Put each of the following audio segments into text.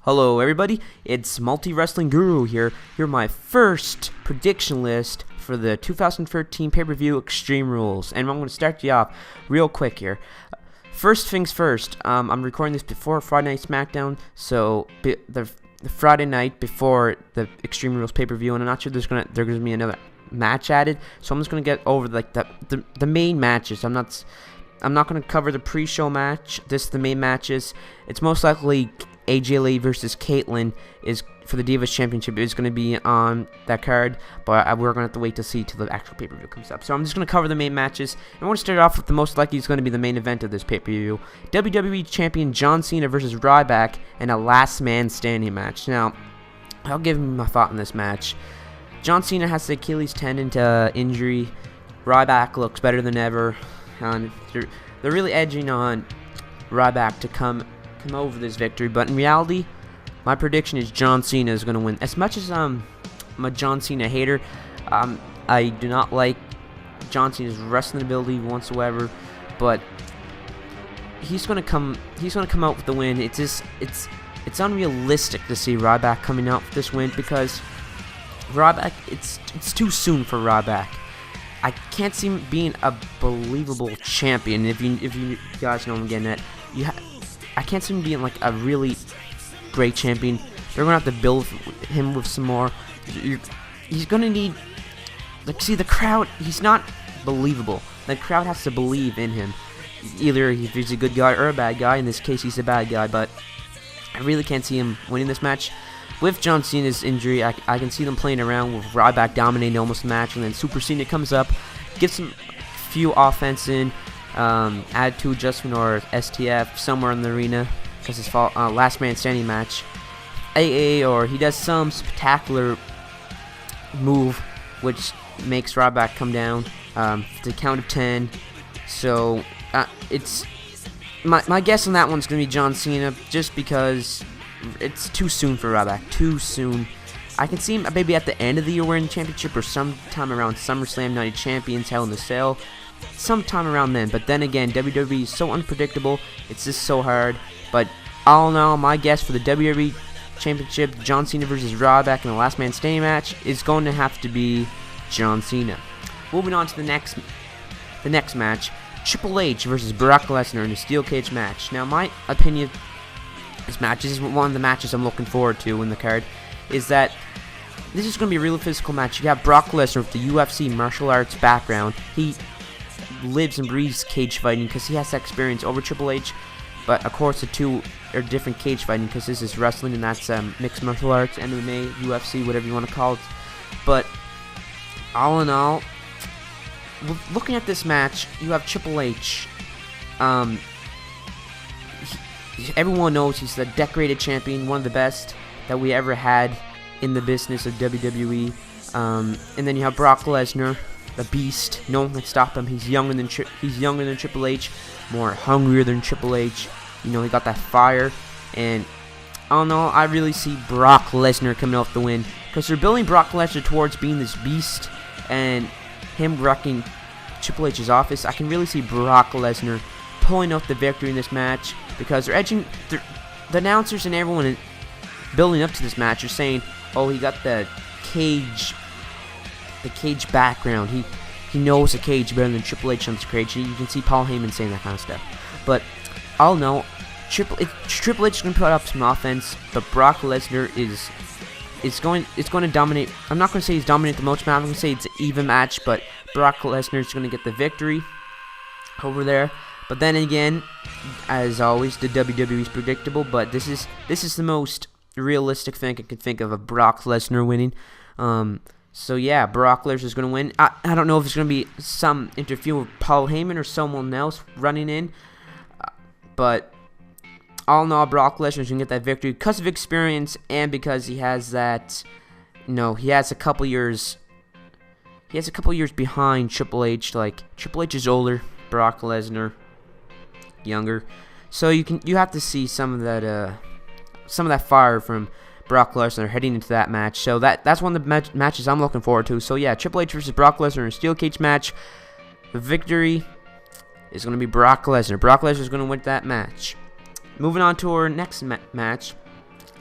Hello everybody, it's Multi-Wrestling Guru here. Here's my first prediction list for the 2013 pay-per-view Extreme Rules. And I'm going to start you off real quick here. First things first, I'm recording this before Friday Night SmackDown, so the Friday night before the Extreme Rules pay-per-view, and I'm not sure there's gonna be another match added, so I'm just gonna get over like the main matches. I'm not gonna cover the pre-show match. This is the main matches. It's most likely AJ Lee versus Caitlyn is for the Divas Championship is going to be on that card, but we're going to have to wait to see till the actual pay-per-view comes up. So I'm just going to cover the main matches. And I want to start off with the most likely is going to be the main event of this pay-per-view: WWE Champion John Cena versus Ryback in a last man standing match. Now, I'll give my thought on this match. John Cena has the Achilles tendon injury. Ryback looks better than ever. They're really edging on Ryback to come over this victory, but in reality, my prediction is John Cena is going to win. As much as I'm a John Cena hater, I do not like John Cena's wrestling ability whatsoever, but he's going to come out with the win. It's unrealistic to see Ryback coming out with this win because Ryback, it's too soon for Ryback. I can't see him being a believable champion. If you guys know what I'm getting at, I can't see him being like a really great champion. They're gonna have to build him with some more. He's gonna need, see, the crowd. He's not believable. The crowd has to believe in him. Either if he's a good guy or a bad guy. In this case, he's a bad guy. But I really can't see him winning this match. With John Cena's injury, I can see them playing around with Ryback dominating almost the match, and then Super Cena comes up, gets some few offense in. Add to adjustment or STF somewhere in the arena because it's last man standing match. AA, or he does some spectacular move which makes Ryback come down the count of 10. So it's my guess on that one's gonna be John Cena, just because it's too soon for Ryback. Too soon. I can see him maybe at the end of the year winning the championship, or sometime around SummerSlam, Night of Champions, Hell in a Cell. Sometime around then, but then again, WWE is so unpredictable. It's just so hard. But all in all, my guess for the WWE Championship, John Cena versus Ryback in the last man standing match, is going to have to be John Cena. Moving on to the next match, Triple H versus Brock Lesnar in a steel cage match. Now, my opinion, this match is one of the matches I'm looking forward to in the card. Is that this is going to be a really physical match. You have Brock Lesnar with the UFC martial arts background. He lives and breathes cage fighting because he has that experience over Triple H, but of course the two are different cage fighting because this is wrestling and that's mixed martial arts, MMA, UFC, whatever you want to call it. But all in all, looking at this match, you have Triple H. Everyone knows he's the decorated champion, one of the best that we ever had in the business of WWE. And then you have Brock Lesnar, the Beast. No one can stop him. He's younger than Triple H, more hungrier than Triple H. You know, he got that fire. And I don't know, I really see Brock Lesnar coming off the win, because they're building Brock Lesnar towards being this beast and him wrecking Triple H's office. I can really see Brock Lesnar pulling off the victory in this match, because they're edging the announcers and everyone building up to this match are saying, oh, he got the cage background. He knows the cage better than Triple H knows the cage. You can see Paul Heyman saying that kind of stuff. But I'll know Triple H is going to put up some offense, but Brock Lesnar is going to dominate. I'm not going to say he's dominating the most match. I'm going to say it's an even match, but Brock Lesnar is going to get the victory over there. But then again, as always, the WWE is predictable, but this is the most realistic thing I can think of Brock Lesnar winning. So yeah, Brock Lesnar is going to win. I don't know if it's going to be some interview with Paul Heyman or someone else running in, but all in all, Brock Lesnar is going to get that victory because of experience and because he has that. He has a couple years. He has a couple years behind Triple H. Like, Triple H is older, Brock Lesnar younger, so you have to see some of that fire from Brock Lesnar heading into that match. So that's one of the matches I'm looking forward to. So yeah, Triple H versus Brock Lesnar in a steel cage match. The victory is going to be Brock Lesnar. Brock Lesnar is going to win that match. Moving on to our next match,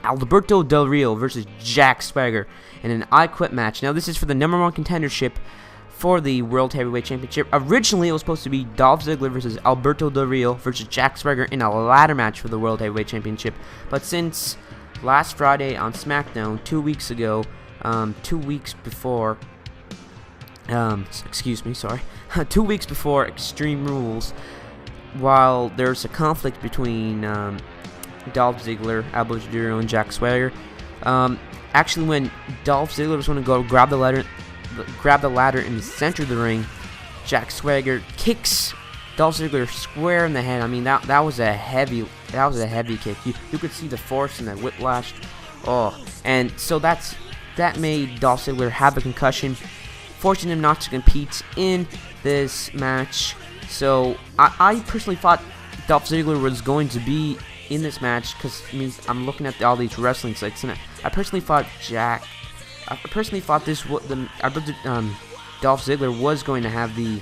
Alberto Del Rio versus Jack Swagger in an I Quit match. Now, this is for the #1 contendership for the World Heavyweight Championship. Originally, it was supposed to be Dolph Ziggler versus Alberto Del Rio versus Jack Swagger in a ladder match for the World Heavyweight Championship. But since last Friday on SmackDown, 2 weeks ago, 2 weeks before, 2 weeks before Extreme Rules, while there's a conflict between Dolph Ziggler, Alberto Del Rio, and Jack Swagger, actually when Dolph Ziggler was going to go grab the ladder in the center of the ring, Jack Swagger kicks Dolph Ziggler square in the head. I mean, that was a heavy kick. You could see the force and the whiplash. Oh, and so that made Dolph Ziggler have a concussion, forcing him not to compete in this match. So I personally thought Dolph Ziggler was going to be in this match because I'm looking at all these wrestling sites, and I personally thought Dolph Ziggler was going to have the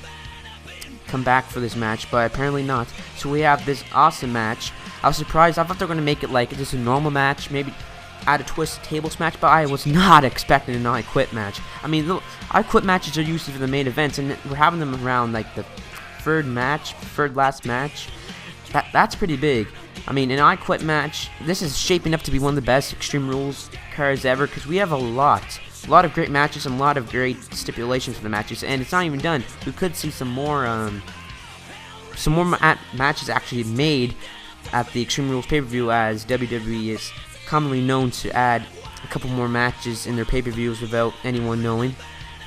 come back for this match, but apparently not. So we have this awesome match. I was surprised. I thought they were going to make it like just a normal match, maybe add a twist tables match, but I was not expecting an I Quit match. I mean, the I Quit matches are usually for the main events, and we're having them around like the third last match. That's pretty big. I mean, an I Quit match, this is shaping up to be one of the best Extreme Rules cards ever, because we have a lot of great matches and a lot of great stipulations for the matches, and it's not even done. We could see some more matches actually made at the Extreme Rules pay-per-view, as WWE is commonly known to add a couple more matches in their pay-per-views without anyone knowing.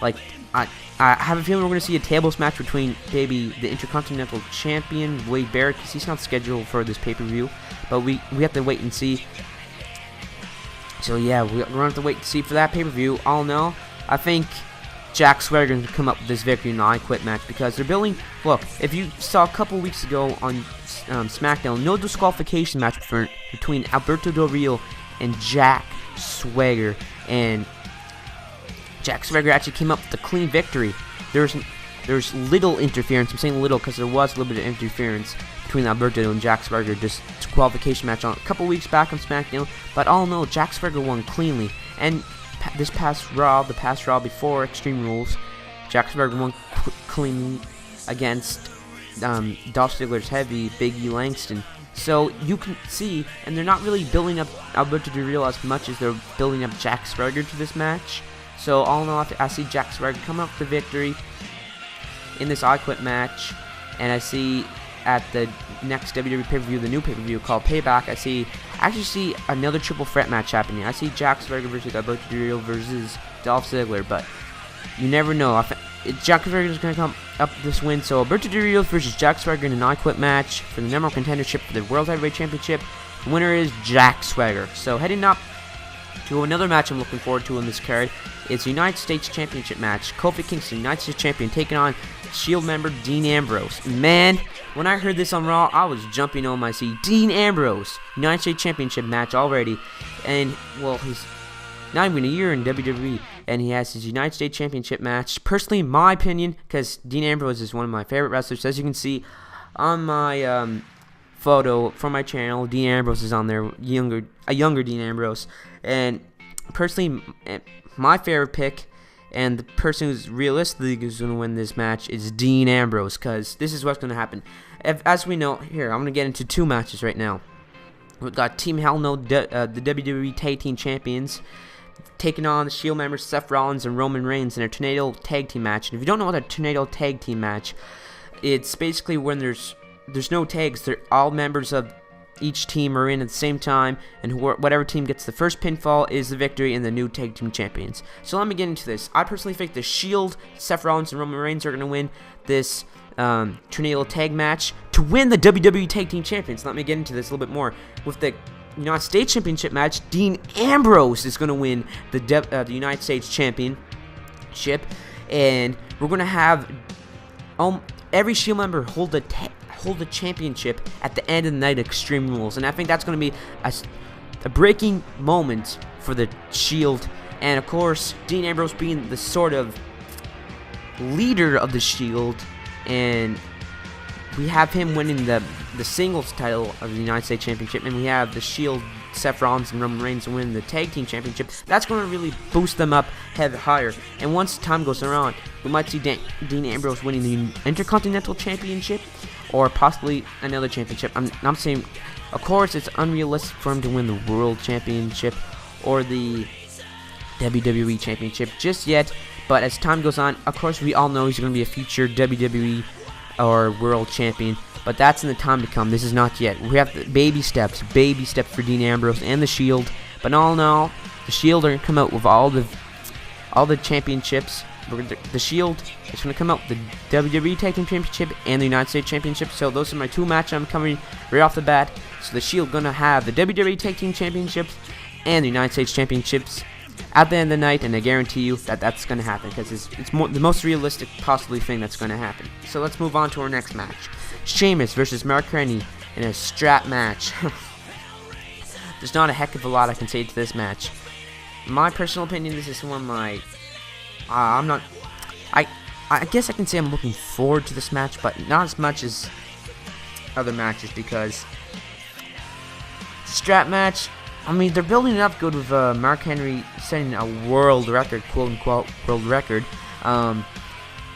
Like, I have a feeling we're going to see a tables match between maybe the Intercontinental Champion, Wade Barrett, because he's not scheduled for this pay-per-view. But we have to wait and see. So yeah, we're going to have to wait and see for that pay-per-view. All in all, I think Jack Swagger is going to come up with this victory in the I Quit match, because they're building. Look, if you saw a couple weeks ago on SmackDown, no disqualification match between Alberto Del Rio and Jack Swagger, and Jack Swagger actually came up with a clean victory. There's little interference. I'm saying little because there was a little bit of interference between Alberto and Jack Swagger, just qualification match on a couple weeks back on SmackDown. But all in all, Jack Swagger won cleanly. And the past Raw before Extreme Rules, Jack Swagger won cleanly against Dolph Ziggler's heavy, Big E Langston. So you can see, and they're not really building up Alberto Del Rio as much as they're building up Jack Swagger to this match. So all in all, I see Jack Swagger come up with the victory in this I Quit match, and I see at the next WWE pay-per-view, the new pay-per-view called Payback, I actually see another triple threat match happening. I see Jack Swagger versus Alberto Del Rio versus Dolph Ziggler, but you never know. Jack Swagger is going to come up with this win. So Alberto Del Rio versus Jack Swagger in an I Quit match for the #1 contendership for the World Heavyweight Championship. The winner is Jack Swagger. So heading up to another match I'm looking forward to in this card. It's a United States Championship match. Kofi Kingston, United States Champion, taking on Shield member Dean Ambrose. Man, when I heard this on Raw, I was jumping on my seat. Dean Ambrose, United States Championship match already. And, well, he's not even a year in WWE, and he has his United States Championship match. Personally, in my opinion, because Dean Ambrose is one of my favorite wrestlers. As you can see on my photo from my channel, Dean Ambrose is on there, a younger Dean Ambrose. And personally, my favorite pick, and the person who's realistically going to win this match, is Dean Ambrose, because this is what's going to happen. As we know, here, I'm going to get into two matches right now. We've got Team Hell No, the WWE Tag Team Champions, taking on the Shield members Seth Rollins and Roman Reigns in a Tornado Tag Team match. And if you don't know what a Tornado Tag Team match, it's basically when there's no tags. All members of each team are in at the same time, and whatever team gets the first pinfall is the victory and the new tag team champions. So let me get into this. I personally think the Shield, Seth Rollins and Roman Reigns are going to win this Tornado Tag match to win the WWE Tag Team Champions. Let me get into this a little bit more. With the United States Championship match, Dean Ambrose is going to win the United States Championship, and we're going to have every Shield member hold the championship at the end of the night at Extreme Rules. And I think that's going to be a breaking moment for the Shield. And of course, Dean Ambrose being the sort of leader of the Shield, and we have him winning the singles title of the United States Championship, and we have the Shield Seth Rollins and Roman Reigns win the tag team championship, that's going to really boost them up higher. And once time goes around, we might see Dean Ambrose winning the Intercontinental Championship or possibly another championship. I'm saying, of course, it's unrealistic for him to win the World Championship or the WWE Championship just yet. But as time goes on, of course, we all know he's going to be a future WWE or World Champion. But that's in the time to come. This is not yet. We have the baby steps for Dean Ambrose and the Shield. But all in all, the Shield are going to come out with all the championships. The Shield is going to come out with the WWE Tag Team Championship and the United States Championship. So those are my two matches I'm covering right off the bat. So the Shield going to have the WWE Tag Team Championships and the United States Championships at the end of the night, and I guarantee you that that's going to happen because it's the most realistic possibly thing that's going to happen. So let's move on to our next match. Sheamus versus Mark Rndy in a strap match. There's not a heck of a lot I can say to this match. My personal opinion, this is one of my... I guess I can say I'm looking forward to this match, but not as much as other matches because... Strap match... I mean, they're building it up good with Mark Rndy setting a world record, quote-unquote world record,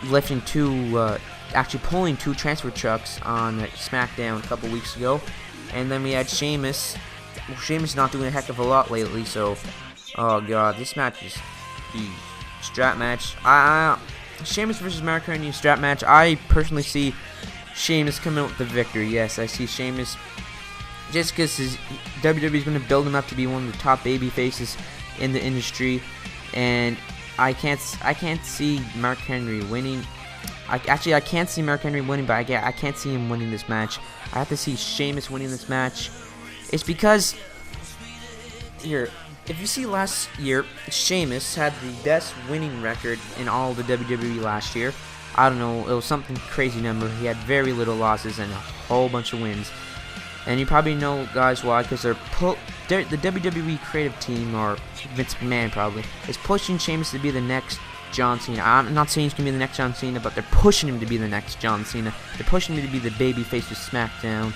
lifting actually pulling 2 transfer trucks on SmackDown a couple weeks ago. And then we had Sheamus. Well, Sheamus not doing a heck of a lot lately, so, oh god, this match is the strap match. Sheamus versus Mark Rndy strap match. I personally see Sheamus coming out with the victory. Yes, I see Sheamus. Just because WWE is going to build him up to be one of the top baby faces in the industry, and I can't see Mark Rndy winning. I can't see Mark Rndy winning, but I can't see him winning this match. I have to see Sheamus winning this match. It's because here, if you see last year, Sheamus had the best winning record in all of the WWE last year. I don't know, it was something crazy number. He had very little losses and a whole bunch of wins. And you probably know, guys, why, because the WWE creative team, or Vince McMahon probably, is pushing Sheamus to be the next John Cena. I'm not saying he's going to be the next John Cena, but they're pushing him to be the next John Cena. They're pushing him to be the babyface of SmackDown,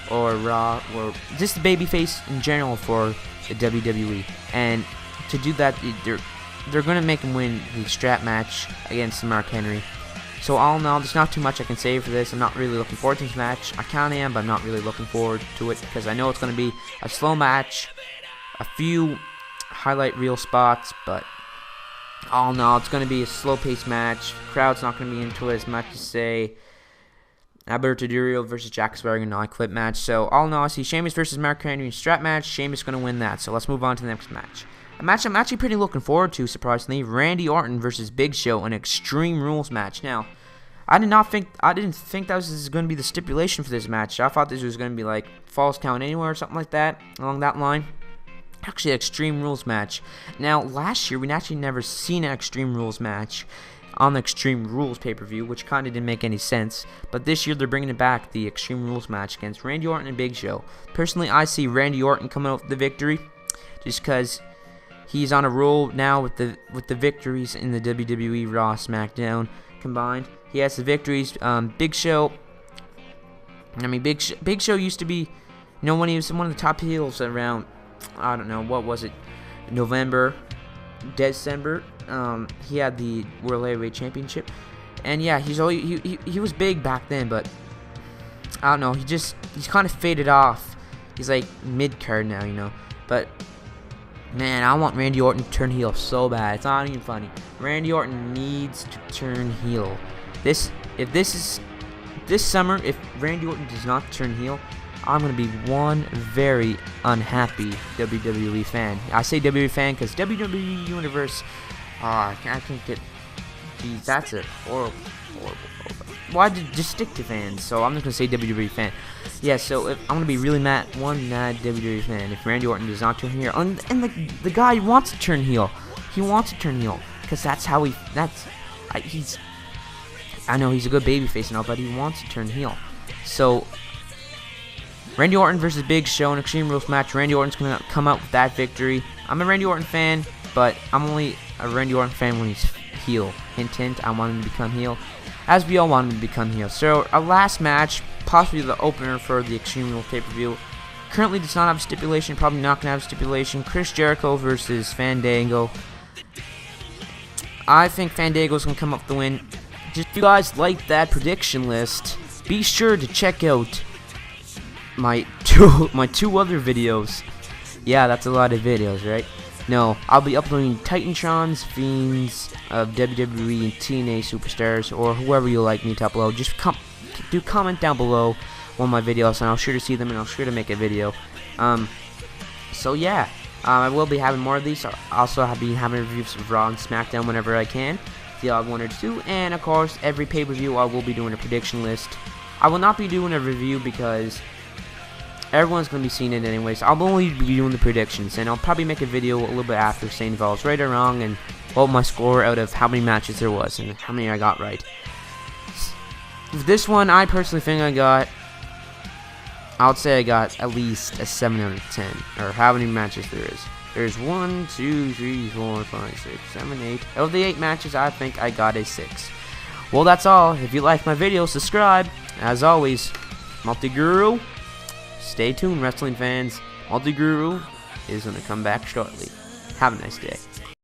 or Raw, or just the babyface in general for the WWE. And to do that, they're going to make him win the strap match against Mark Rndy. So all in all, there's not too much I can say for this. I'm not really looking forward to this match. I kind of am, but I'm not really looking forward to it because I know it's going to be a slow match, a few highlight reel spots, but all in all, it's going to be a slow-paced match. The crowd's not going to be into it as much as, say, Alberto Del Rio versus Jack Swagger in an I-Quit match. So all in all, I see Sheamus versus Mark Rndy in a strap match. Sheamus is going to win that. So let's move on to the next match. A match I'm actually pretty looking forward to, surprisingly. Randy Orton versus Big Show, an Extreme Rules match. Now, I didn't think that was going to be the stipulation for this match. I thought this was going to be like Falls Count Anywhere or something like that, along that line. Actually, Extreme Rules match. Now, last year we actually never seen an Extreme Rules match on the Extreme Rules pay-per-view, which kind of didn't make any sense. But this year they're bringing it back, the Extreme Rules match against Randy Orton and Big Show. Personally, I see Randy Orton coming out with the victory, just because he's on a roll now with the victories in the WWE Raw, SmackDown combined. He has the victories. Big Show. I mean, Big Show used to be, you know, when he was one of the top heels around, I don't know, what was it, November, December. He had the World Heavyweight Championship, and yeah, he was big back then, but I don't know, he's kind of faded off. He's like mid card now, you know, but. Man, I want Randy Orton to turn heel so bad. It's not even funny. Randy Orton needs to turn heel. This summer, if Randy Orton does not turn heel, I'm going to be one very unhappy WWE fan. I say WWE fan because WWE Universe, I can't get, geez, that's a horrible. Well, I just stick to fans, so I'm just going to say WWE fan. Yeah, so I'm going to be really mad WWE fan if Randy Orton does not turn heel. And the guy wants to turn heel. He wants to turn heel because that's how I know he's a good babyface and all, but he wants to turn heel. So, Randy Orton versus Big Show in Extreme Rules match. Randy Orton's going to come out with that victory. I'm a Randy Orton fan, but I'm only a Randy Orton fan when he's heel. Hint, hint, I want him to become heel, as we all want him to become heel. So, our last match, possibly the opener for the Extreme Rules pay-per-view, currently does not have a stipulation, probably not going to have a stipulation. Chris Jericho versus Fandango. I think Fandango's going to come up with the win. Just if you guys like that prediction list, be sure to check out my two other videos. Yeah, that's a lot of videos, right? No, I'll be uploading Titantrons, Fiends of WWE and TNA Superstars, or whoever you like me to upload. Just comment down below one of my videos, and I'll sure to see them, and I'll sure to make a video. So yeah, I will be having more of these. I'll also be having reviews of Raw and SmackDown whenever I can. The odd one or two, and of course, every pay-per-view I will be doing a prediction list. I will not be doing a review because everyone's going to be seeing it anyways. I'll only be doing the predictions, and I'll probably make a video a little bit after saying if I was right or wrong, and what my score out of how many matches there was, and how many I got right. This one, I personally think I would say I got at least a 7 out of 10, or how many matches there is. There's 1, 2, 3, 4, 5, 6, 7, 8. Out of the 8 matches, I think I got a 6. Well, that's all. If you like my video, subscribe. As always, Multi-Guru. Stay tuned, wrestling fans. Multi-Guru is going to come back shortly. Have a nice day.